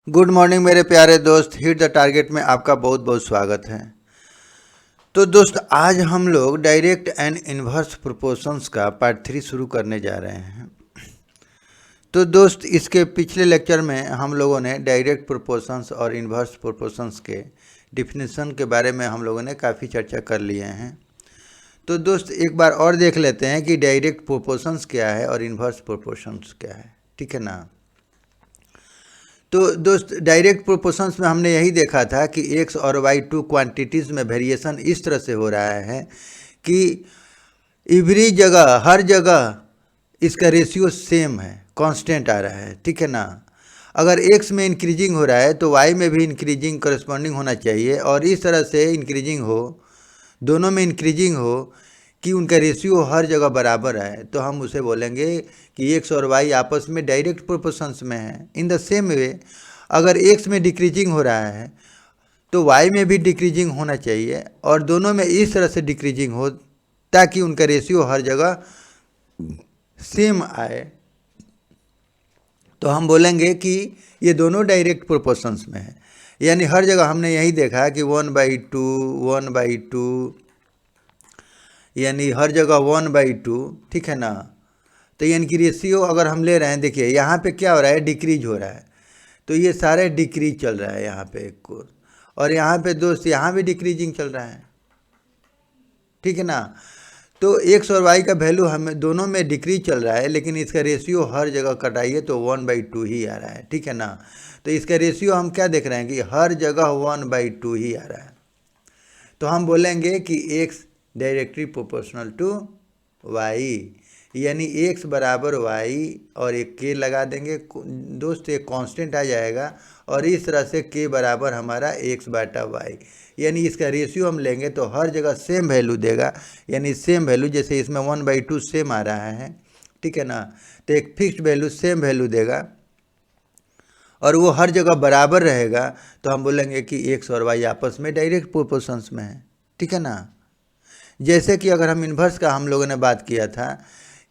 Good morning मेरे प्यारे दोस्त। हिट द टारगेट में आपका बहुत बहुत स्वागत है। तो दोस्त आज हम लोग डायरेक्ट एंड इन्वर्स प्रोपोर्शंस का पार्ट 3 शुरू करने जा रहे हैं। तो दोस्त इसके पिछले लेक्चर में हम लोगों ने डायरेक्ट प्रोपोर्शंस और इन्वर्स प्रोपोर्शंस के डिफिनेशन के बारे में हम लोगों ने काफ़ी चर्चा कर लिए हैं। तो दोस्त एक बार और देख लेते हैं कि डायरेक्ट प्रोपोर्शंस क्या है और इन्वर्स प्रोपोर्शंस क्या है, ठीक है ना। तो दोस्त डायरेक्ट प्रोपोर्शंस में हमने यही देखा था कि एक्स और वाई टू क्वांटिटीज़ में वेरिएशन इस तरह से हो रहा है कि एवरी जगह हर जगह इसका रेशियो सेम है, कांस्टेंट आ रहा है, ठीक है ना। अगर एक्स में इंक्रीजिंग हो रहा है तो वाई में भी इंक्रीजिंग करस्पॉन्डिंग होना चाहिए और इस तरह से इंक्रीजिंग हो, दोनों में इंक्रीजिंग हो कि उनका रेशियो हर जगह बराबर है, तो हम उसे बोलेंगे कि एक्स और वाई आपस में डायरेक्ट प्रोपोर्शंस में है। इन द सेम वे अगर एक्स में डिक्रीजिंग हो रहा है तो वाई में भी डिक्रीजिंग होना चाहिए और दोनों में इस तरह से डिक्रीजिंग हो ताकि उनका रेशियो हर जगह सेम आए, तो हम बोलेंगे कि ये दोनों डायरेक्ट प्रोपोर्शंस में है। यानी हर जगह हमने यही देखा कि 1/2 1/2, यानी हर जगह 1/2, ठीक है ना। तो यानी कि रेशियो अगर हम ले रहे हैं, देखिए यहाँ पे क्या हो रहा है, डिक्रीज हो रहा है, तो ये सारे डिक्रीज चल रहा है यहाँ पे एक को, और यहाँ पे दोस्त यहाँ भी डिक्रीजिंग चल रहा है, ठीक है ना। तो एक्स और वाई का वैल्यू हमें दोनों में डिक्रीज चल रहा है, लेकिन इसका रेशियो हर जगह कटाइए तो 1/2 ही आ रहा है, ठीक है ना। तो इसका रेशियो हम क्या देख रहे हैं कि हर जगह 1/2 ही आ रहा है, तो हम बोलेंगे कि X directly proportional to Y, यानी एक्स बराबर वाई और एक के लगा देंगे दोस्त, एक कांस्टेंट आ जाएगा और इस तरह से के बराबर हमारा x/y, यानी इसका रेशियो हम लेंगे तो हर जगह सेम वैल्यू देगा, यानी सेम वैल्यू, जैसे इसमें 1/2 सेम आ रहा है, ठीक है ना। तो एक फिक्स्ड वैल्यू सेम वैल्यू देगा और वो हर जगह बराबर रहेगा, तो हम बोलेंगे कि एक्स और वाई आपस में डायरेक्ट प्रोपोर्शंस में है, ठीक है ना। जैसे कि अगर हम इन्वर्स का हम लोगों ने बात किया था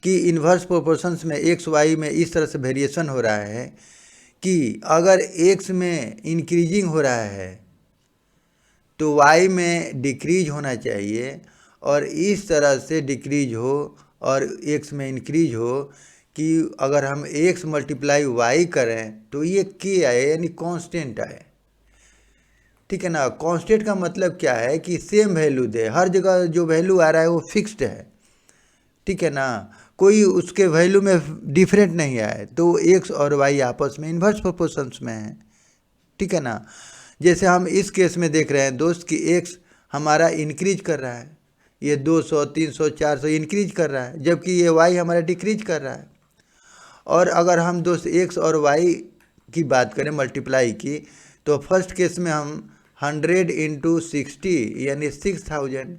कि इन्वर्स प्रोपोर्शंस में एक्स वाई में इस तरह से वेरिएशन हो रहा है कि अगर एक्स में इंक्रीजिंग हो रहा है तो वाई में डिक्रीज होना चाहिए, और इस तरह से डिक्रीज हो और एक्स में इंक्रीज हो कि अगर हम एक्स मल्टीप्लाई वाई करें तो ये के आए, यानी कांस्टेंट आए, ठीक है ना। कांस्टेंट का मतलब क्या है कि सेम वैल्यू दे, हर जगह जो वैल्यू आ रहा है वो फिक्स्ड है, ठीक है ना, कोई उसके वैल्यू में डिफरेंट नहीं आए, तो एक्स और वाई आपस में इन्वर्स प्रोपोर्शंस में है, ठीक है ना। जैसे हम इस केस में देख रहे हैं दोस्त कि एक्स हमारा इंक्रीज कर रहा है, ये 200 300 400 इंक्रीज कर रहा है, जबकि ये वाई हमारा डिक्रीज कर रहा है। और अगर हम दोस्त एक्स और वाई की बात करें मल्टीप्लाई की, तो फर्स्ट केस में हम 100 × 60 यानी 6000,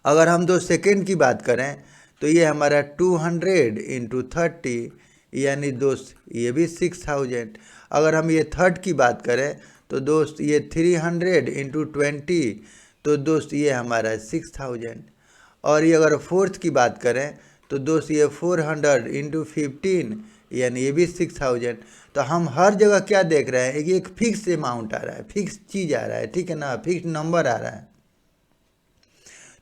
अगर हम दोस्त सेकेंड की बात करें तो ये हमारा 200 × 30 यानी दोस्त ये भी 6000, अगर हम ये थर्ड की बात करें तो दोस्त ये 300 × 20, तो दोस्त ये हमारा 6000, और ये अगर फोर्थ की बात करें तो दोस्त ये 400 × 15 यानी ये भी 6000। तो हम हर जगह क्या देख रहे हैं, एक फिक्स अमाउंट आ रहा है, फिक्स चीज़ आ रहा है, ठीक है ना, फिक्स नंबर आ रहा है।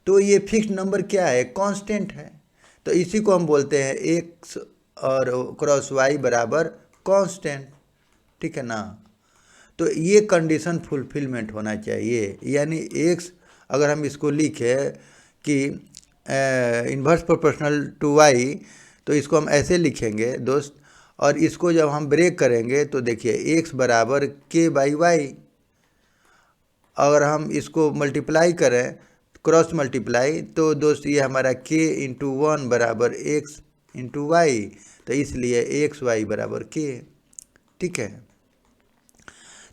तो ये फिक्स नंबर क्या है, कांस्टेंट है, तो इसी को हम बोलते हैं एक्स और क्रॉस वाई बराबर कांस्टेंट, ठीक है ना। तो ये कंडीशन फुलफिलमेंट होना चाहिए, यानी एक्स अगर हम इसको लिखें कि इन्वर्स प्रोपोर्शनल टू वाई, तो इसको हम ऐसे लिखेंगे दोस्त, और इसको जब हम ब्रेक करेंगे तो देखिए एक्स बराबर k/y, अगर हम इसको मल्टीप्लाई करें क्रॉस मल्टीप्लाई तो दोस्त ये हमारा k × 1 बराबर x × y, तो इसलिए xy बराबर k, ठीक है।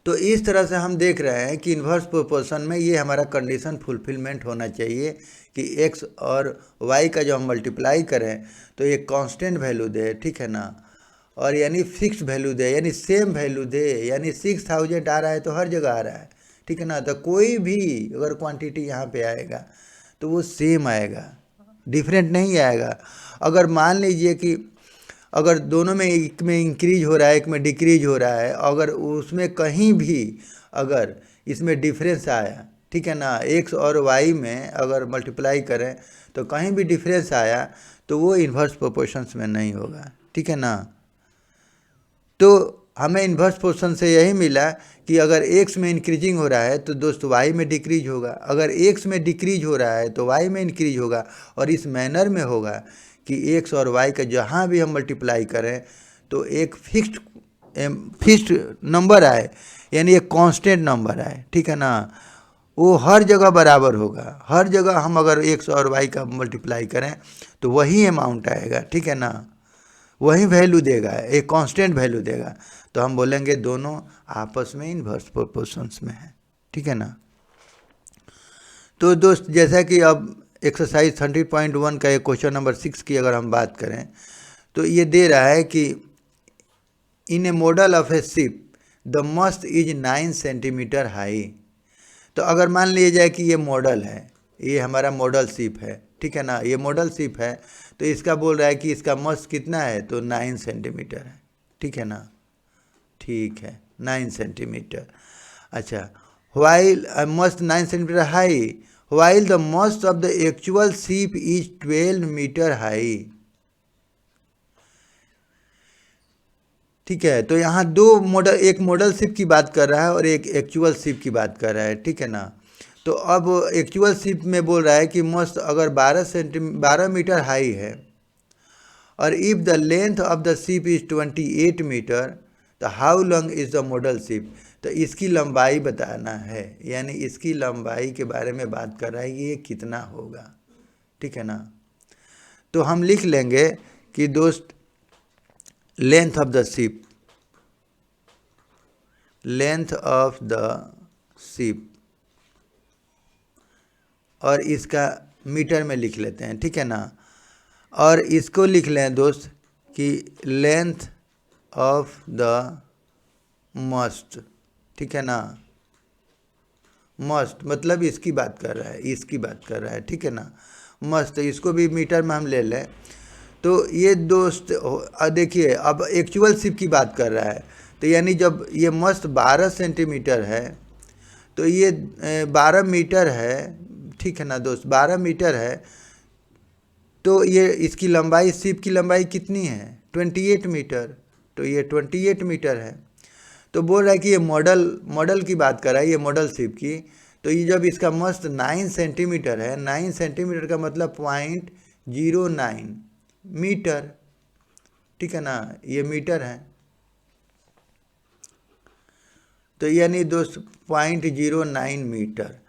तो इस तरह से हम देख रहे हैं कि इन्वर्स प्रोपोर्शन में ये हमारा कंडीशन फुलफिलमेंट होना चाहिए कि x और y का जो हम मल्टीप्लाई करें तो ये कांस्टेंट वैल्यू दे, ठीक है ना, और यानी फिक्स वैल्यू दे, यानी सेम वैल्यू दे, यानी 6000 आ रहा है तो हर जगह आ रहा है, ठीक है ना। तो कोई भी अगर क्वांटिटी यहाँ पे आएगा तो वो सेम आएगा, डिफरेंट नहीं आएगा। अगर मान लीजिए कि अगर दोनों में एक में इंक्रीज हो रहा है एक में डिक्रीज हो रहा है, अगर उसमें कहीं भी अगर इसमें डिफरेंस आया, ठीक है ना, एक्स और वाई में अगर मल्टीप्लाई करें तो कहीं भी डिफरेंस आया तो वो इन्वर्स प्रोपोर्शंस में नहीं होगा, ठीक है ना। तो हमें इन्वर्स प्रोपोर्शन से यही मिला कि अगर एक्स में इंक्रीजिंग हो रहा है तो दोस्त वाई में डिक्रीज होगा, अगर एक्स में डिक्रीज हो रहा है तो वाई में इंक्रीज होगा, और इस मैनर में होगा कि एक्स और वाई का जहाँ भी हम मल्टीप्लाई करें तो एक फिक्स्ड नंबर आए, यानी एक कांस्टेंट नंबर आए, ठीक है ना, वो हर जगह बराबर होगा। हर जगह हम अगर एक्स और वाई का मल्टीप्लाई करें तो वही अमाउंट आएगा, ठीक है ना, वही वैल्यू देगा, एक कांस्टेंट वैल्यू देगा। तो हम बोलेंगे दोनों आपस में इन्वर्स प्रोपोर्शंस में है, ठीक है ना। तो दोस्त जैसा कि अब एक्सरसाइज 30.1 का एक क्वेश्चन नंबर 6 की अगर हम बात करें तो ये दे रहा है कि in a model of a ship the mast is 9 centimetre high. तो अगर मान लिया जाए कि ये मॉडल है, ये हमारा मॉडल शिप है, ठीक है ना, ये मॉडल शिप है, तो इसका बोल रहा है कि इसका मस्त कितना है, तो 9 सेंटीमीटर है, ठीक है ना, ठीक है 9 सेंटीमीटर। अच्छा, while mast 9 centimetre high while the mast of the actual ship is 12 metre high, ठीक है। तो यहाँ दो मॉडल, एक मॉडल शिप की बात कर रहा है और एक एक्चुअल शिप की बात कर रहा है, ठीक है ना। तो अब एक्चुअल शिप में बोल रहा है कि मस्त अगर 12 मीटर हाई है और if the length of the ship is 28 metres तो how long is the model ship. तो इसकी लंबाई बताना है, यानी इसकी लंबाई के बारे में बात कर रहा है कि ये कितना होगा, ठीक है ना। तो हम लिख लेंगे कि दोस्त length of the ship, length of the ship, और इसका मीटर में लिख लेते हैं, ठीक है ना। और इसको लिख लें दोस्त कि लेंथ ऑफ द मस्ट, ठीक है ना, मस्ट मतलब इसकी बात कर रहा है, इसकी बात कर रहा है, ठीक है ना, मस्त, इसको भी मीटर में हम ले लें। तो ये दोस्त देखिए अब एक्चुअल शिप की बात कर रहा है, तो यानी जब ये मस्त 12 सेंटीमीटर है तो ये 12 मीटर है, ठीक है ना दोस्त, 12 मीटर है, तो ये इसकी लंबाई, शिप की लंबाई कितनी है, 28 मीटर, तो ये 28 मीटर है। तो बोल रहा है कि ये मॉडल की बात कर रहा है, ये मॉडल शिप की। तो ये जब इसका मस्त 9 सेंटीमीटर है, 9 सेंटीमीटर का मतलब 0.09 मीटर, ठीक है ना, ये मीटर है। तो यानी दोस्त 0.09 मीटर,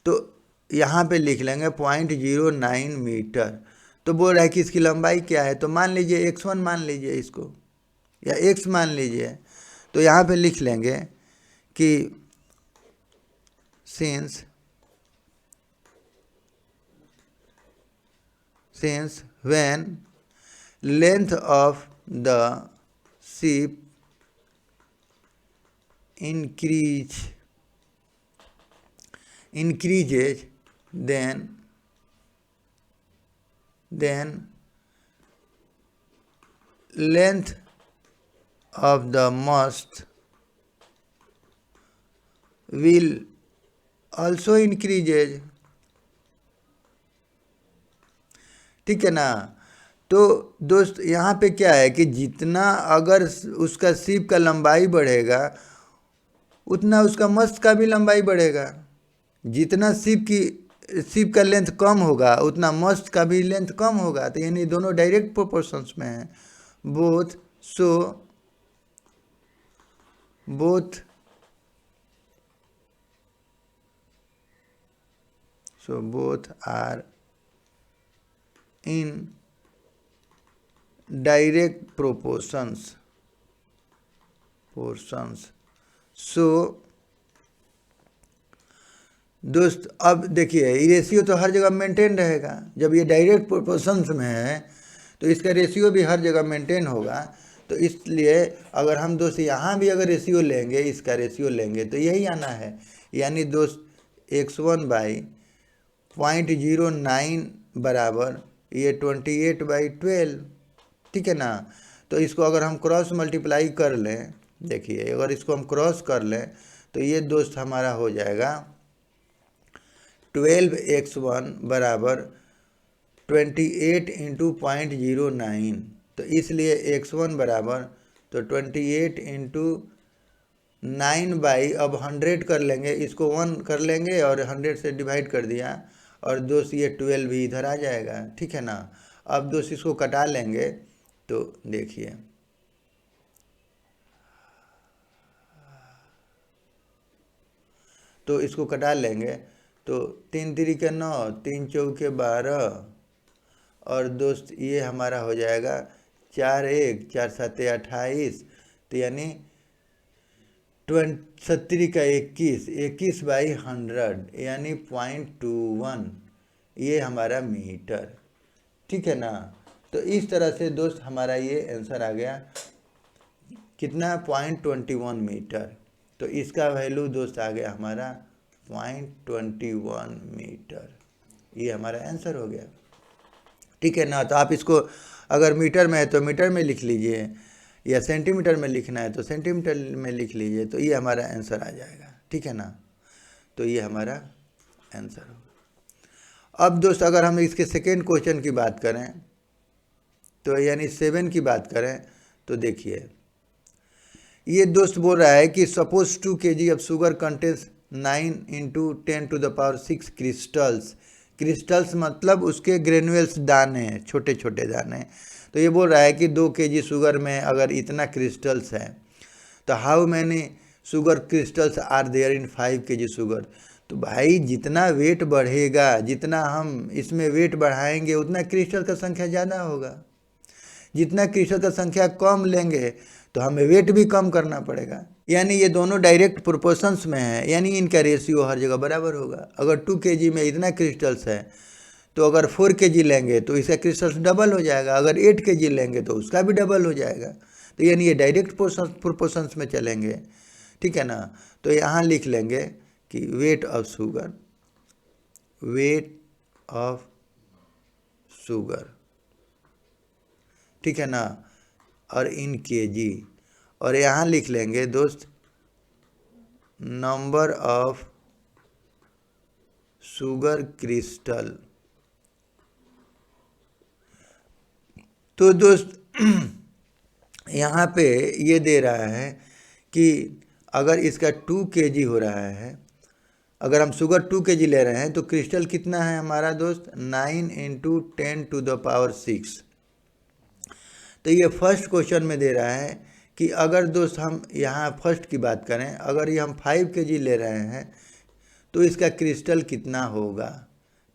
तो यहाँ पे लिख लेंगे 0.09 मीटर। तो बोल रहा है कि इसकी लंबाई क्या है, तो मान लीजिए x1 मान लीजिए इसको, या x मान लीजिए। तो यहाँ पे लिख लेंगे कि since when length of the ship increases then length of the mast will also increases, ठीक है ना। तो दोस्त यहाँ पे क्या है कि जितना अगर उसका शिप का लंबाई बढ़ेगा उतना उसका मस्त का भी लंबाई बढ़ेगा, जितना शिप का लेंथ कम होगा उतना मस्त का भी लेंथ कम होगा। तो यानी दोनों डायरेक्ट प्रोपोर्शंस में हैं, both are in direct proportions. So दोस्त अब देखिए ये रेशियो तो हर जगह मेंटेन रहेगा, जब ये डायरेक्ट प्रोपोर्शंस में है तो इसका रेशियो भी हर जगह मेंटेन होगा। तो इसलिए अगर हम दोस्त यहाँ भी अगर रेशियो लेंगे, इसका रेशियो लेंगे तो यही आना है, यानी दोस्त x1/0.09 बराबर ये 28/12, ठीक है ना। तो इसको अगर हम क्रॉस मल्टीप्लाई कर लें, देखिए अगर इसको हम क्रॉस कर लें तो ये दोस्त हमारा हो जाएगा 12x1 बराबर 28 इंटू 0.09। तो इसलिए x1 बराबर तो 28 इंटू 9 अब 100 कर लेंगे, इसको 1 कर लेंगे और 100 से डिवाइड कर दिया और दोस्त ये 12 भी इधर आ जाएगा, ठीक है ना। अब दोस्त इसको कटा लेंगे तो देखिए तो इसको कटा लेंगे तो 3 3 के 9, 3 4 के 12 और दोस्त ये हमारा हो जाएगा 4 1 4 7 28, तो यानी 70 का 21, 21/100 यानी 0.21, ये हमारा मीटर, ठीक है ना। तो इस तरह से दोस्त हमारा ये आंसर आ गया कितना 0.21 मीटर। तो इसका वैल्यू दोस्त आ गया हमारा 0.21 मीटर, ये हमारा आंसर हो गया, ठीक है ना। तो आप इसको अगर मीटर में है तो मीटर में लिख लीजिए या सेंटीमीटर में लिखना है तो सेंटीमीटर में लिख लीजिए, तो ये हमारा आंसर आ जाएगा, ठीक है ना। तो ये हमारा आंसर होगा। अब दोस्त अगर हम इसके सेकेंड क्वेश्चन की बात करें तो यानी 7 की बात करें तो देखिए ये दोस्त बोल रहा है कि suppose 2 kg of sugar contains 9 into 10⁶ crystals. Crystals मतलब उसके ग्रेनुअल्स, दाने, छोटे छोटे दाने। तो ये बोल रहा है कि 2 kg शुगर में अगर इतना क्रिस्टल्स है तो how many sugar crystals are there in 5 kg sugar. तो भाई जितना वेट बढ़ेगा, जितना हम इसमें वेट बढ़ाएंगे उतना क्रिस्टल का संख्या ज़्यादा होगा। जितना क्रिस्टल का संख्या कम लेंगे तो हमें वेट भी कम करना पड़ेगा। यानी ये दोनों डायरेक्ट प्रोपोर्शंस में है, यानी इनका रेशियो हर जगह बराबर होगा। अगर 2 kg में इतना क्रिस्टल्स है तो अगर 4 kg लेंगे तो इसका क्रिस्टल्स डबल हो जाएगा, अगर 8 kg लेंगे तो उसका भी डबल हो जाएगा। तो यानी ये डायरेक्ट प्रोपोर्शंस में चलेंगे, ठीक है ना। तो यहाँ लिख लेंगे कि weight of sugar, weight of sugar, ठीक है ना, और इन kg, और यहाँ लिख लेंगे दोस्त नंबर ऑफ शुगर क्रिस्टल। तो दोस्त यहाँ पे ये दे रहा है कि अगर इसका 2 kg हो रहा है, अगर हम शुगर 2 kg ले रहे हैं तो क्रिस्टल कितना है हमारा दोस्त 9 इंटू 10⁶। तो ये फर्स्ट क्वेश्चन में दे रहा है कि अगर दोस्त हम यहाँ फर्स्ट की बात करें, अगर ये हम 5 kg ले रहे हैं तो इसका क्रिस्टल कितना होगा,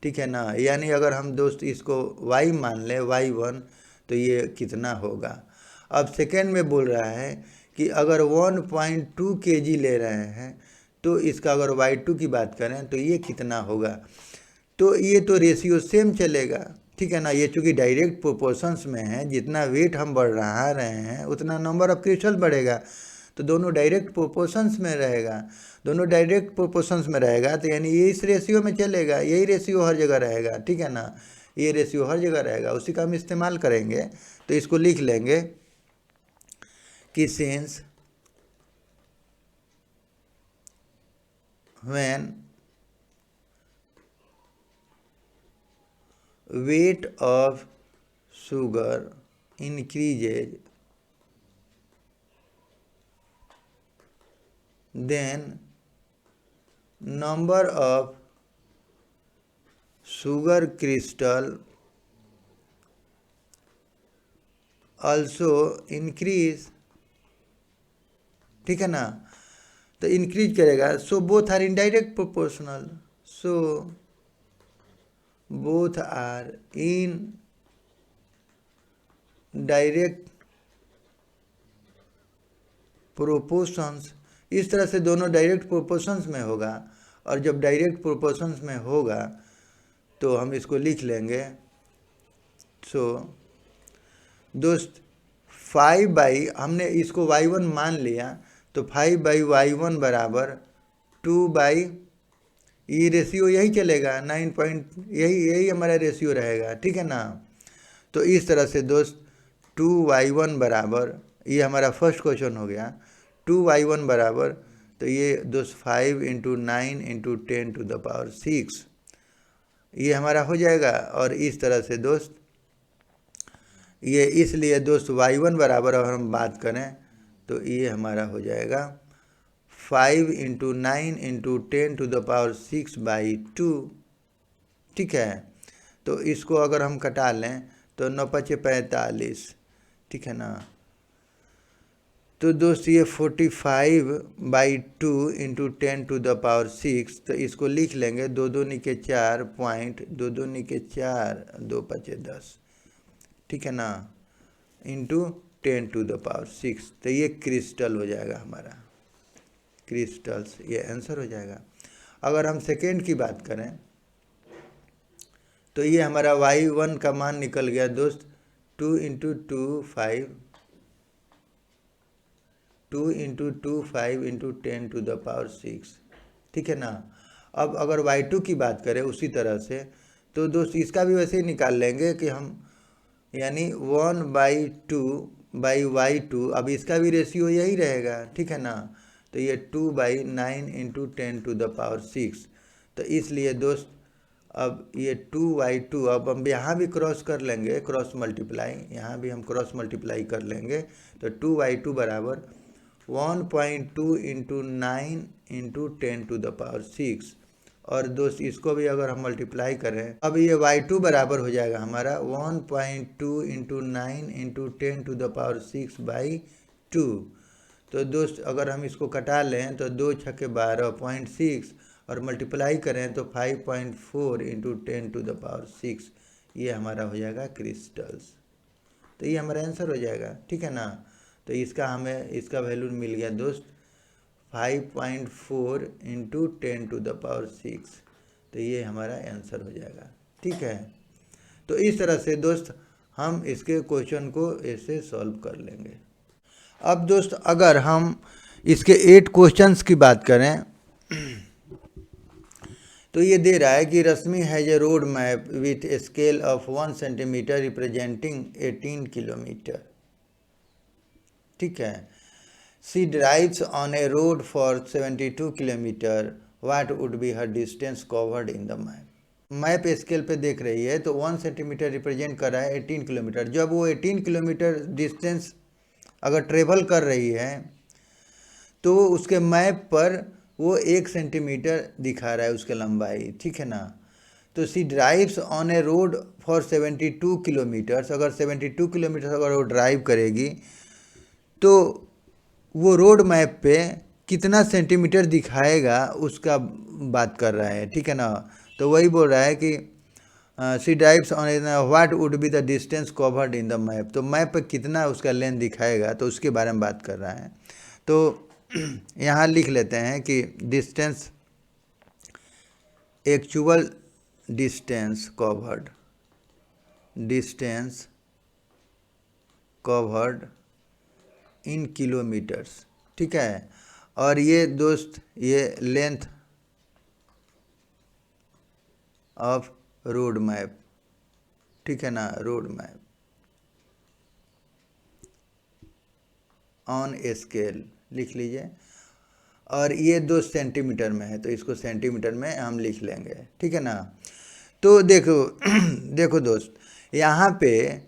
ठीक है ना। यानी अगर हम दोस्त इसको y मान लें, y1, तो ये कितना होगा। अब सेकेंड में बोल रहा है कि अगर 1.2 kg ले रहे हैं तो इसका अगर y2 की बात करें तो ये कितना होगा। तो ये तो रेशियो सेम चलेगा, ठीक है ना। ये चूँकि डायरेक्ट प्रोपोर्शंस में है, जितना वेट हम बढ़ा रहे हैं उतना नंबर ऑफ क्रिस्टल बढ़ेगा। तो दोनों डायरेक्ट प्रोपोर्शंस में रहेगा, दोनों डायरेक्ट प्रोपोर्शंस में रहेगा, तो यानी ये इस रेशियो में चलेगा, यही रेशियो हर जगह रहेगा, ठीक है ना। ये रेशियो हर जगह रहेगा, उसी का हम इस्तेमाल करेंगे। तो इसको लिख लेंगे कि since when weight of sugar increases then number of sugar crystal also increase, ठीक है ना। तो इंक्रीज करेगा, so both are in direct proportional, so both are in direct proportions। इस तरह से दोनों डायरेक्ट प्रोपोर्शंस में होगा, और जब डायरेक्ट प्रोपोर्शंस में होगा तो हम इसको लिख लेंगे। सो दोस्त 5 हमने इसको y1 मान लिया, तो 5/y1 बराबर 2 ये रेशियो यही चलेगा 9 यही हमारा रेशियो रहेगा, ठीक है ना। तो इस तरह से दोस्त 2y1 बराबर, ये हमारा फर्स्ट क्वेश्चन हो गया, 2y1 बराबर, तो ये दोस्त 5 × 9 × 10⁶, ये हमारा हो जाएगा। और इस तरह से दोस्त ये, इसलिए दोस्त y1 बराबर अगर हम बात करें तो ये हमारा हो जाएगा 5 × 9 × 10⁶/2, ठीक है। तो इसको अगर हम कटा लें तो 9×5 = 45, ठीक है ना। तो दोस्त ये 45/2 × 10⁶, तो इसको लिख लेंगे 2 2 × 4 पॉइंट 2 2 × 4 2 5 10, ठीक है ना, इंटू 10⁶। तो ये क्रिस्टल हो जाएगा हमारा, क्रिस्टल्स, ये आंसर हो जाएगा। अगर हम सेकेंड की बात करें तो ये हमारा y1 का मान निकल गया दोस्त 2 × 2 5, 2 × 2 5 × 10⁶, ठीक है ना। अब अगर y2 की बात करें उसी तरह से, तो दोस्त इसका भी वैसे ही निकाल लेंगे कि हम, यानी 1/2/y2, अब इसका भी रेशियो यही रहेगा, ठीक है ना। तो ये 2/9 × 10⁶, तो इसलिए दोस्त अब ये 2y2, अब हम यहाँ भी क्रॉस कर लेंगे, क्रॉस मल्टीप्लाई, यहाँ भी हम क्रॉस मल्टीप्लाई कर लेंगे। तो 2y2 बराबर 1.2 × 9 × 10⁶, और दोस्त इसको भी अगर हम मल्टीप्लाई करें, अब ये y2 बराबर हो जाएगा हमारा 1.2 × 9 × 10⁶/2। तो दोस्त अगर हम इसको कटा लें तो 2 × 6 = 12.6, और मल्टीप्लाई करें तो 5.4 × 10⁶, ये हमारा हो जाएगा क्रिस्टल्स। तो ये हमारा आंसर हो जाएगा, ठीक है ना। तो इसका हमें, इसका वैल्यू मिल गया दोस्त 5.4 × 10⁶, तो ये हमारा आंसर हो जाएगा, ठीक है। तो इस तरह से दोस्त हम इसके क्वेश्चन को ऐसे सॉल्व कर लेंगे। अब दोस्त अगर हम इसके 8 क्वेश्चंस की बात करें तो ये दे रहा है कि Rashmi has a road map with a scale of 1 centimetre representing 18 kilometres, ठीक है। She drives on a road for 72 kilometres, what would be her distance covered in the map. Map scale पे देख रही है तो 1 सेंटीमीटर रिप्रेजेंट कर रहा है 18 किलोमीटर। जब वो 18 किलोमीटर डिस्टेंस अगर ट्रेवल कर रही है तो उसके मैप पर वो 1 सेंटीमीटर दिखा रहा है उसकी लंबाई, ठीक है ना। तो she drives on a road for 72 kilometres, अगर 72 किलोमीटर अगर वो ड्राइव करेगी तो वो रोड मैप पे कितना सेंटीमीटर दिखाएगा उसका बात कर रहा है, ठीक है ना। तो वही बोल रहा है कि she drives on what would be the distance covered in the map, तो मैप पे कितना उसका लेंथ दिखाएगा, तो उसके बारे में बात कर रहा है। तो यहाँ लिख लेते हैं कि distance, actual distance covered, distance covered इन किलोमीटर्स, ठीक है। और ये दोस्त ये लेंथ ऑफ रोड मैप, ठीक है ना, road map on a scale लिख लीजिए। और ये 2 सेंटीमीटर में है तो इसको सेंटीमीटर में हम लिख लेंगे, ठीक है ना। तो देखो देखो दोस्त, यहाँ पे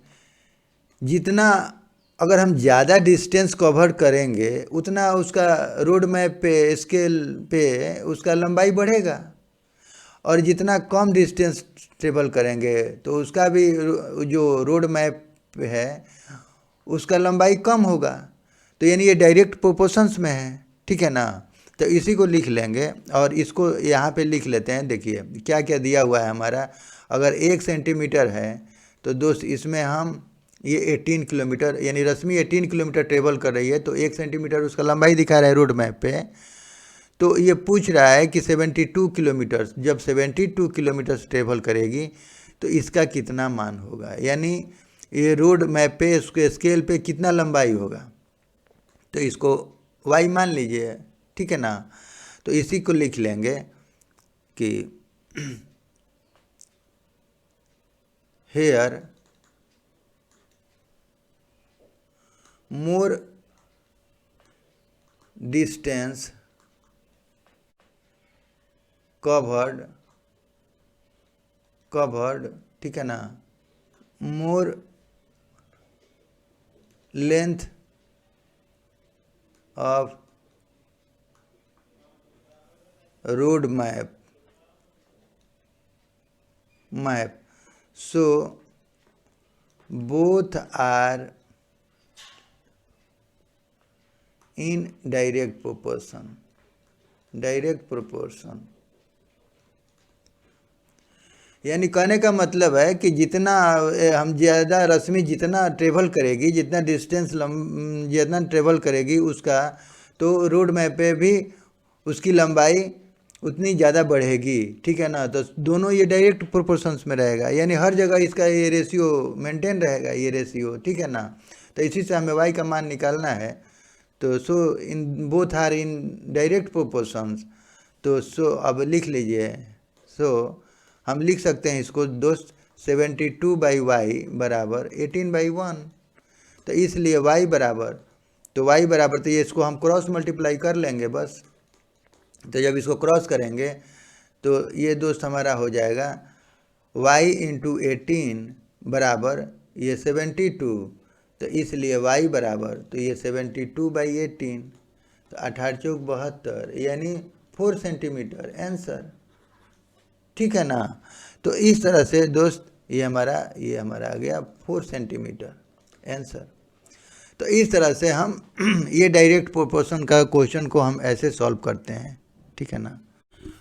जितना अगर हम ज़्यादा डिस्टेंस कवर करेंगे उतना उसका रोड मैप पे स्केल पे उसका लंबाई बढ़ेगा, और जितना कम डिस्टेंस ट्रेवल करेंगे तो उसका भी जो रोड मैप है उसका लंबाई कम होगा। तो यानी ये डायरेक्ट प्रोपोर्शंस में है, ठीक है ना। तो इसी को लिख लेंगे और इसको यहाँ पे लिख लेते हैं। देखिए क्या क्या दिया हुआ है हमारा। अगर 1 सेंटीमीटर है तो दोस्त इसमें हम ये 18 किलोमीटर, यानी रश्मि 18 किलोमीटर ट्रेवल कर रही है तो 1 सेंटीमीटर उसका लंबाई दिखा रहा है रोड मैप पे। तो ये पूछ रहा है कि 72 किलोमीटर, जब 72 किलोमीटर ट्रेवल करेगी तो इसका कितना मान होगा, यानी ये रोड मैप पे उसके स्केल पे कितना लंबाई होगा। तो इसको y मान लीजिए, ठीक है ना। तो इसी को लिख लेंगे कि हेयर मोर डिस्टेंस कवर्ड, ठीक है ना, more length of road map, so both are in direct proportion, यानी कहने का मतलब है कि जितना हम ज़्यादा रश्मि जितना ट्रेवल करेगी, जितना डिस्टेंस जितना ट्रेवल करेगी उसका, तो रोड मैप पे भी उसकी लंबाई उतनी ज़्यादा बढ़ेगी, ठीक है ना। तो दोनों ये डायरेक्ट प्रोपोर्शंस में रहेगा, यानी हर जगह इसका ये रेशियो मेंटेन रहेगा, ये रेशियो, ठीक है ना। तो इसी से हमें y का मान निकालना है। तो so in both are in direct proportions. तो सो अब लिख लीजिए। सो हम लिख सकते हैं इसको दोस्त 72/y बराबर 18/1। तो इसलिए y बराबर, तो ये इसको हम क्रॉस मल्टीप्लाई कर लेंगे बस। तो जब इसको क्रॉस करेंगे तो ये दोस्त हमारा हो जाएगा y इंटू 18 बराबर ये 72। तो इसलिए y बराबर, तो ये 72/18, तो 18×4 यानी 4 सेंटीमीटर आंसर, ठीक है ना। तो इस तरह से दोस्त ये हमारा आ गया 4 सेंटीमीटर आंसर। तो इस तरह से हम ये डायरेक्ट प्रोपोर्शन का क्वेश्चन को हम ऐसे सॉल्व करते हैं, ठीक है ना।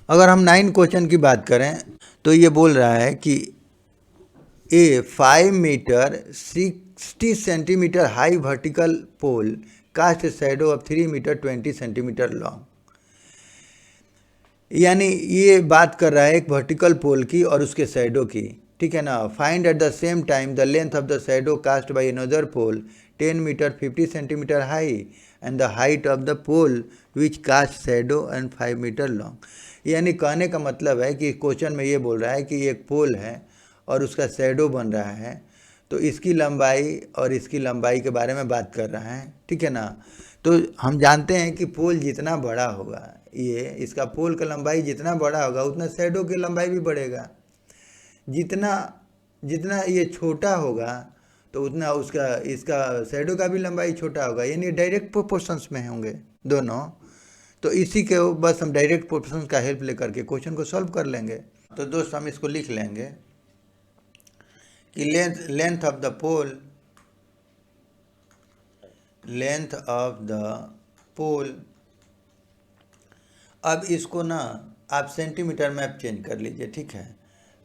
अगर हम 9 क्वेश्चन की बात करें तो ये बोल रहा है कि a 5 metre 60 centimetre high vertical pole cast shadow of 3 metre 20 centimetre long. यानी ये बात कर रहा है एक वर्टिकल पोल की और उसके शैडो की, ठीक है ना। Find at the same time the length of the shadow cast by another pole 10 metre 50 centimetre high and the height of the pole which cast shadow and 5 metre long. यानी कहने का मतलब है कि क्वेश्चन में ये बोल रहा है कि एक पोल है और उसका शैडो बन रहा है, तो इसकी लंबाई और इसकी लंबाई के बारे में बात कर रहा है, ठीक है ना। तो हम जानते हैं कि पोल जितना बड़ा होगा, ये इसका पोल का लंबाई जितना बड़ा होगा उतना शैडो की लंबाई भी बढ़ेगा। जितना ये छोटा होगा तो उतना इसका शैडो का भी लंबाई छोटा होगा, यानी डायरेक्ट प्रोपोर्शंस में होंगे दोनों। तो इसी के बस हम डायरेक्ट प्रोपोर्शंस का हेल्प लेकर के क्वेश्चन को सॉल्व कर लेंगे। तो दोस्त हम इसको लिख लेंगे कि लेंथ ऑफ द पोल, अब इसको ना आप सेंटीमीटर में आप चेंज कर लीजिए, ठीक है।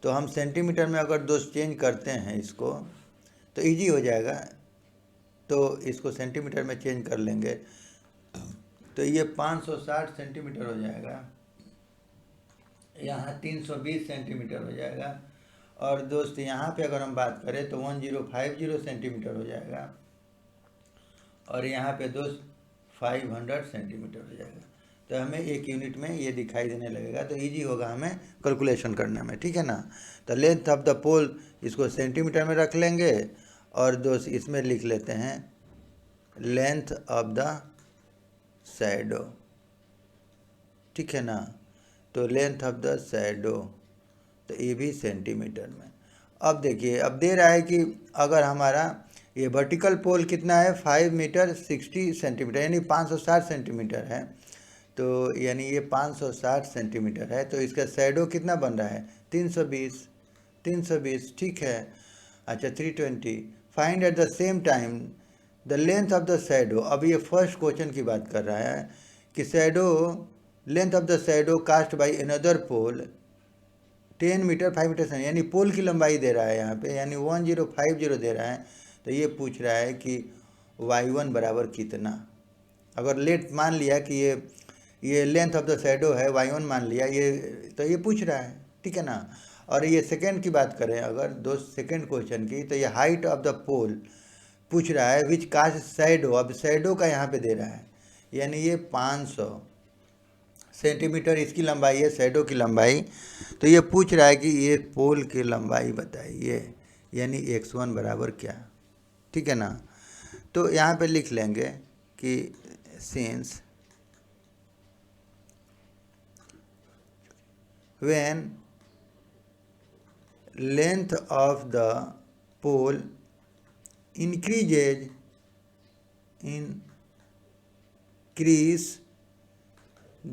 तो हम सेंटीमीटर में अगर दोस्त चेंज करते हैं इसको तो इजी हो जाएगा। तो इसको सेंटीमीटर में चेंज कर लेंगे तो ये 560 सेंटीमीटर हो जाएगा, यहाँ 320 सेंटीमीटर हो जाएगा, और दोस्त यहाँ पे अगर हम बात करें तो 1050 सेंटीमीटर हो जाएगा, और यहाँ पे दोस्त 500 सेंटीमीटर हो जाएगा। तो हमें एक यूनिट में ये दिखाई देने लगेगा, तो इजी होगा हमें कैलकुलेशन करने में, ठीक है ना। तो लेंथ ऑफ द पोल इसको सेंटीमीटर में रख लेंगे, और दोस्त इसमें लिख लेते हैं लेंथ ऑफ द शैडो, ठीक है ना। तो लेंथ ऑफ द शैडो, तो ये भी सेंटीमीटर में। अब देखिए, अब दे रहा है कि अगर हमारा ये वर्टिकल पोल कितना है 5 मीटर 60 सेंटीमीटर यानी 560 सेंटीमीटर है, तो यानी ये 560 सेंटीमीटर है, तो इसका शैडो कितना बन रहा है 320, ठीक है। अच्छा 320। Find at the same time the length of the shadow. अब ये फर्स्ट क्वेश्चन की बात कर रहा है कि length of the shadow cast by another pole 10 metre 5 metre, यानी पोल की लंबाई दे रहा है यहाँ पे, यानी 1050 दे रहा है। तो ये पूछ रहा है कि y1 बराबर कितना। अगर लेट मान लिया कि ये लेंथ ऑफ द शैडो है, y1 मान लिया, ये तो ये पूछ रहा है, ठीक है ना। और ये सेकंड की बात करें अगर दोस्त सेकंड क्वेश्चन की, तो ये हाइट ऑफ द पोल पूछ रहा है विच कास्ट शैडो। अब शैडो का यहाँ पे दे रहा है, यानी ये 500 सेंटीमीटर इसकी लंबाई है, शैडो की लंबाई। तो ये पूछ रहा है कि ये पोल की लंबाई बताइए, यानी x1 बराबर क्या, ठीक है ना। तो यहाँ पे लिख लेंगे कि since when length of the pole increase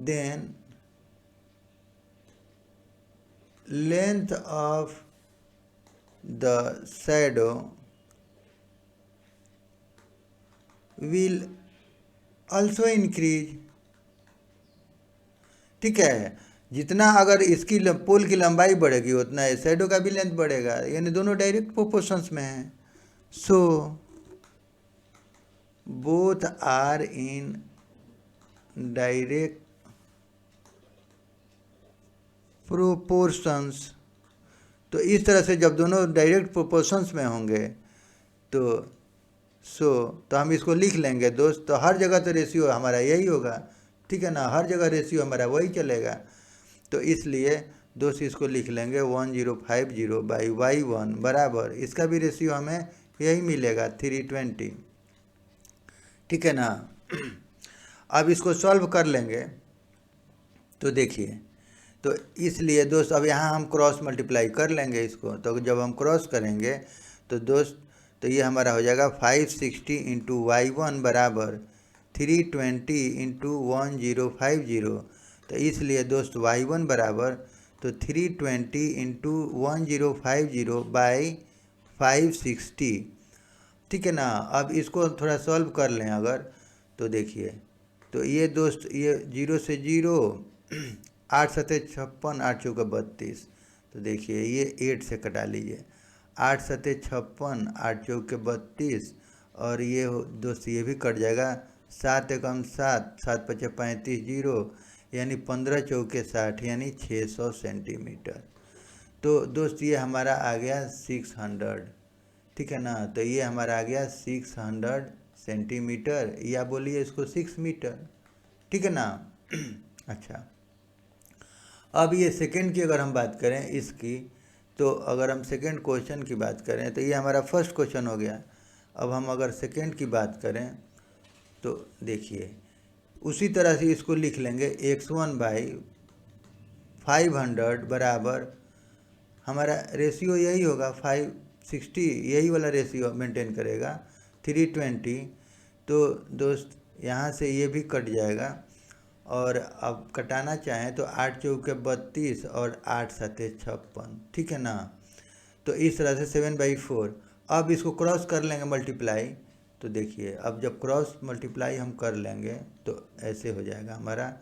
then length of the shadow will also increase। ठीक है, जितना अगर इसकी पोल की लंबाई बढ़ेगी उतना शैडो का भी लेंथ बढ़ेगा, यानी दोनों डायरेक्ट प्रोपोर्शंस में हैं। So both are in direct proportions. तो इस तरह से जब दोनों डायरेक्ट प्रोपोर्शंस में होंगे तो हम इसको लिख लेंगे दोस्त। तो हर जगह तो रेशियो हमारा यही होगा, ठीक है ना, हर जगह रेशियो हमारा वही चलेगा। तो इसलिए दोस्त इसको लिख लेंगे 1050/y1 बराबर, इसका भी रेशियो हमें यही मिलेगा 320, ठीक है ना। अब इसको सॉल्व कर लेंगे तो देखिए, तो इसलिए दोस्त अब यहाँ हम क्रॉस मल्टीप्लाई कर लेंगे इसको। तो जब हम क्रॉस करेंगे तो दोस्त तो ये हमारा हो जाएगा 560 × y1 बराबर 320 × 1050। तो इसलिए दोस्त y1 बराबर तो 320 × 1050/560, ठीक है ना। अब इसको थोड़ा सॉल्व कर लें अगर, तो देखिए, तो ये दोस्त ये 0 से 0 8 7 56 8 चौका 32। तो देखिए ये 8 से कटा लीजिए, 8 7 56 8 चौके 32, और ये दोस्त ये भी कट जाएगा, 7 एकम 7 7 पचे 35 0, यानी 15 चौके 60, यानी 600 सेंटीमीटर। तो दोस्त ये हमारा आ गया 600, ठीक है ना। तो ये हमारा आ गया 600 सेंटीमीटर, या बोलिए इसको 6 मीटर, ठीक है ना। अच्छा, अब ये सेकंड की अगर हम बात करें इसकी, तो अगर हम सेकंड क्वेश्चन की बात करें तो ये हमारा फर्स्ट क्वेश्चन हो गया। अब हम अगर सेकंड की बात करें तो देखिए उसी तरह से इसको लिख लेंगे x1/500 बराबर, हमारा रेशियो यही होगा 560, यही वाला रेशियो मेंटेन करेगा 320। तो दोस्त यहाँ से ये भी कट जाएगा, और अब कटाना चाहें तो 8 चौके 32 और 8 7 56, ठीक है ना। तो इस तरह से 7/4। अब इसको क्रॉस कर लेंगे मल्टीप्लाई, तो देखिए अब जब क्रॉस मल्टीप्लाई हम कर लेंगे तो ऐसे हो जाएगा हमारा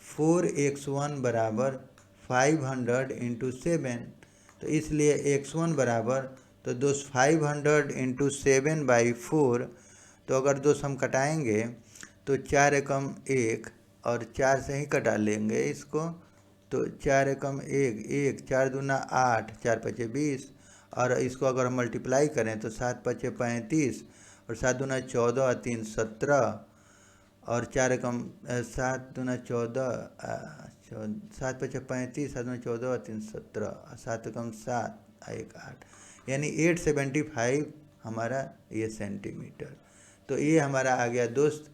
4x1 बराबर 500 × 7। तो इसलिए x1 बराबर तो दोस्त 500 × 7/4। तो अगर दोस्त हम कटाएंगे तो 4 एकम 1 और 4 से ही कटा लेंगे इसको। तो 4 एकम 1 1, 4 दूना 8, 4 पचे 20, और इसको अगर हम मल्टीप्लाई करें तो 7 पचे 35 और 7 दूना 14 और 3 17, और 4 एकम 7 दूना 14, 7 पचे 35, 7 दूना 14 और 3 17, 7 एकम 7 1 8, यानी 875 हमारा ये सेंटीमीटर। तो ये हमारा आ गया दोस्त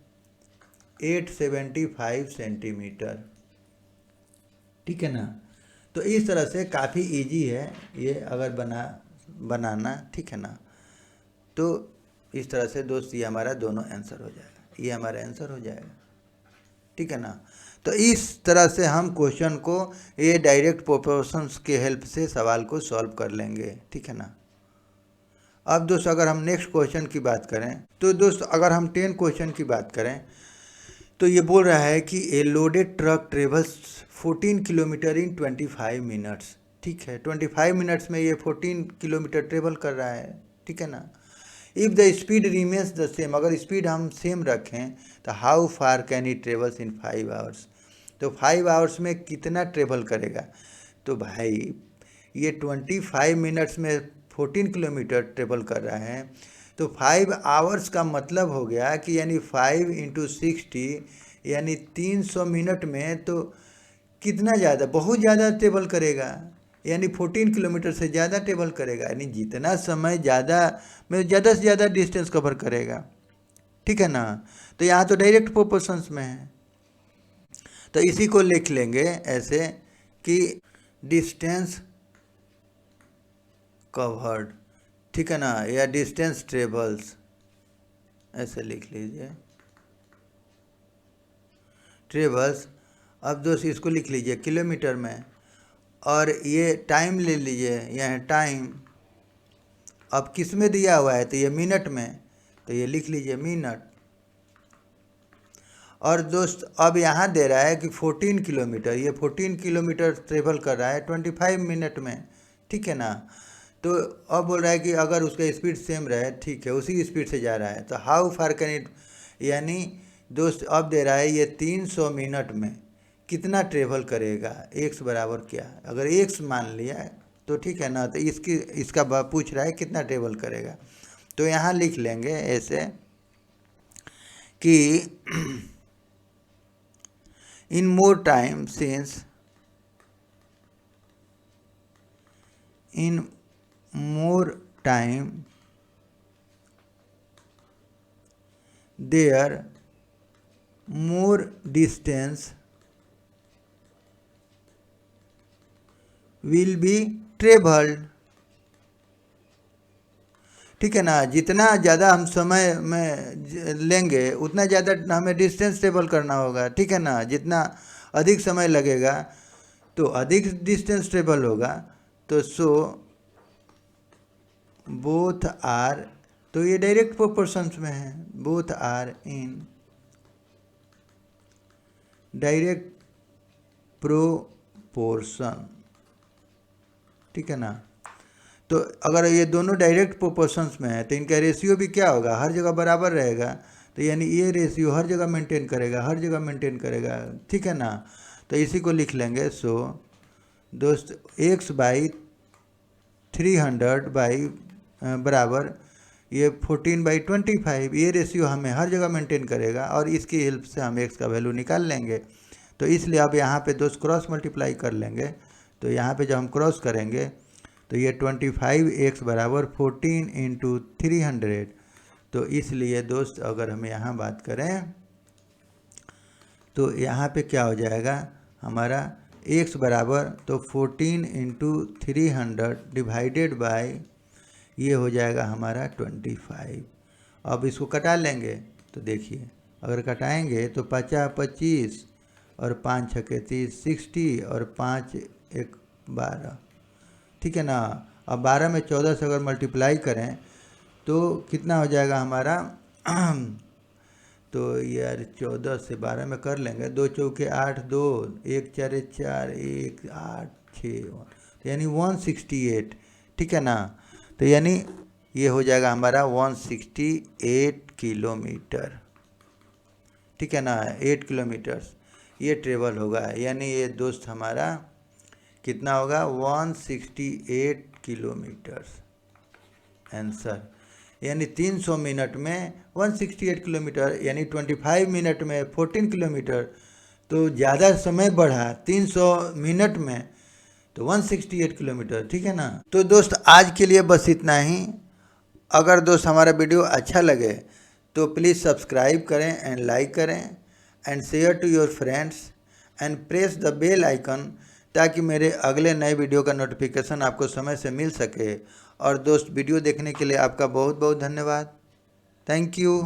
875 सेंटीमीटर, ठीक है ना। तो इस तरह से काफ़ी इजी है ये अगर बनाना, ठीक है ना। तो इस तरह से दोस्त ये हमारा दोनों आंसर हो जाएगा, ये हमारा आंसर हो जाएगा, ठीक है ना। तो इस तरह से हम क्वेश्चन को ये डायरेक्ट प्रोपोर्शंस के हेल्प से सवाल को सॉल्व कर लेंगे, ठीक है ना। अब दोस्त अगर हम नेक्स्ट क्वेश्चन की बात करें तो दोस्त अगर हम 10 क्वेश्चन की बात करें तो ये बोल रहा है कि a loaded truck travels 14 kilometre in 25 minutes, ठीक है। 25 मिनट्स में ये 14 किलोमीटर ट्रेवल कर रहा है, ठीक है ना। If the speed remains the same, अगर स्पीड हम सेम रखें तो how far can he travels in 5 hours. तो 5 आवर्स में कितना ट्रेवल करेगा। तो भाई ये 25 मिनट्स में 14 किलोमीटर ट्रेवल कर रहा है, तो 5 आवर्स का मतलब हो गया कि यानी 5 × 60 यानी 300 मिनट में तो कितना ज़्यादा, बहुत ज़्यादा ट्रेवल करेगा, यानी 14 किलोमीटर से ज़्यादा ट्रेवल करेगा, यानी जितना समय ज़्यादा में ज़्यादा से ज़्यादा डिस्टेंस कवर करेगा, ठीक है ना। तो यहाँ तो डायरेक्ट प्रोपोर्शंस में है, तो इसी को लिख लेंगे ऐसे कि डिस्टेंस कवर्ड, ठीक है ना, या डिस्टेंस ट्रेवल्स, ऐसे लिख लीजिए ट्रेवल्स। अब दोस्त इसको लिख लीजिए किलोमीटर में, और ये टाइम ले लीजिए, यह टाइम अब किस में दिया हुआ है, तो ये मिनट में, तो ये लिख लीजिए मिनट। और दोस्त अब यहाँ दे रहा है कि 14 किलोमीटर, ये 14 किलोमीटर ट्रेवल कर रहा है 25 मिनट में, ठीक है ना। तो अब बोल रहा है कि अगर उसका स्पीड सेम रहे, ठीक है, उसी स्पीड से जा रहा है, तो हाउ फार कैन इट, यानी दोस्त अब दे रहा है ये 300 मिनट में कितना ट्रेवल करेगा, एक्स बराबर क्या, अगर एक्स मान लिया तो ठीक है ना, तो इसका पूछ रहा है कितना ट्रेवल करेगा। तो यहाँ लिख लेंगे ऐसे कि in more time since in more time there more distance will be travelled, ठीक है ना। जितना ज़्यादा हम समय में लेंगे उतना ज़्यादा हमें डिस्टेंस ट्रेवल करना होगा, ठीक है ना। जितना अधिक समय लगेगा तो अधिक डिस्टेंस ट्रेवल होगा। तो सो बोथ आर, तो ये डायरेक्ट प्रोपोर्शंस में है, both are in direct proportion, ठीक है ना। तो अगर ये दोनों डायरेक्ट प्रोपोर्शंस में है तो इनका रेशियो भी क्या होगा, हर जगह बराबर रहेगा। तो यानी ये रेशियो हर जगह मेंटेन करेगा, हर जगह मेंटेन करेगा, ठीक है ना। तो इसी को लिख लेंगे। सो दोस्त x बाई 300 बाई बराबर ये 14/25, ये रेशियो हमें हर जगह मेंटेन करेगा, और इसकी हेल्प से हम x का वैल्यू निकाल लेंगे। तो इसलिए अब यहाँ पे दोस्त क्रॉस मल्टीप्लाई कर लेंगे। तो यहाँ पे जब हम क्रॉस करेंगे तो ये 25x बराबर 14 × 300। तो इसलिए दोस्त अगर हम यहाँ बात करें तो यहाँ पे क्या हो जाएगा हमारा x बराबर, तो 14 × 300 डिवाइडेड बाय ये हो जाएगा हमारा 25। अब इसको कटा लेंगे तो देखिए, अगर कटाएंगे तो 50 25 और 5 6 30 60 और 5 1 12, ठीक है ना। अब 12 में 14 से अगर मल्टीप्लाई करें तो कितना हो जाएगा हमारा तो यार 14 से 12 में कर लेंगे, 2 चौके 8 2 1 4 4 1 8 6, तो यानी 168, ठीक है ना। तो यानी ये हो जाएगा हमारा 168 किलोमीटर, ठीक है ना, 8 किलोमीटर्स ये ट्रेवल होगा। यानी ये दोस्त हमारा कितना होगा 168 किलोमीटर्स आंसर। यानी 300 मिनट में 168 किलोमीटर, यानी 25 मिनट में 14 किलोमीटर, तो ज़्यादा समय बढ़ा 300 मिनट में तो 168 किलोमीटर, ठीक है ना। तो दोस्त आज के लिए बस इतना ही। अगर दोस्त हमारा वीडियो अच्छा लगे तो प्लीज़ सब्सक्राइब करें एंड लाइक करें and share to your friends and press the bell icon, ताकि मेरे अगले नए वीडियो का नोटिफिकेशन आपको समय से मिल सके। और दोस्त वीडियो देखने के लिए आपका बहुत बहुत धन्यवाद। Thank you.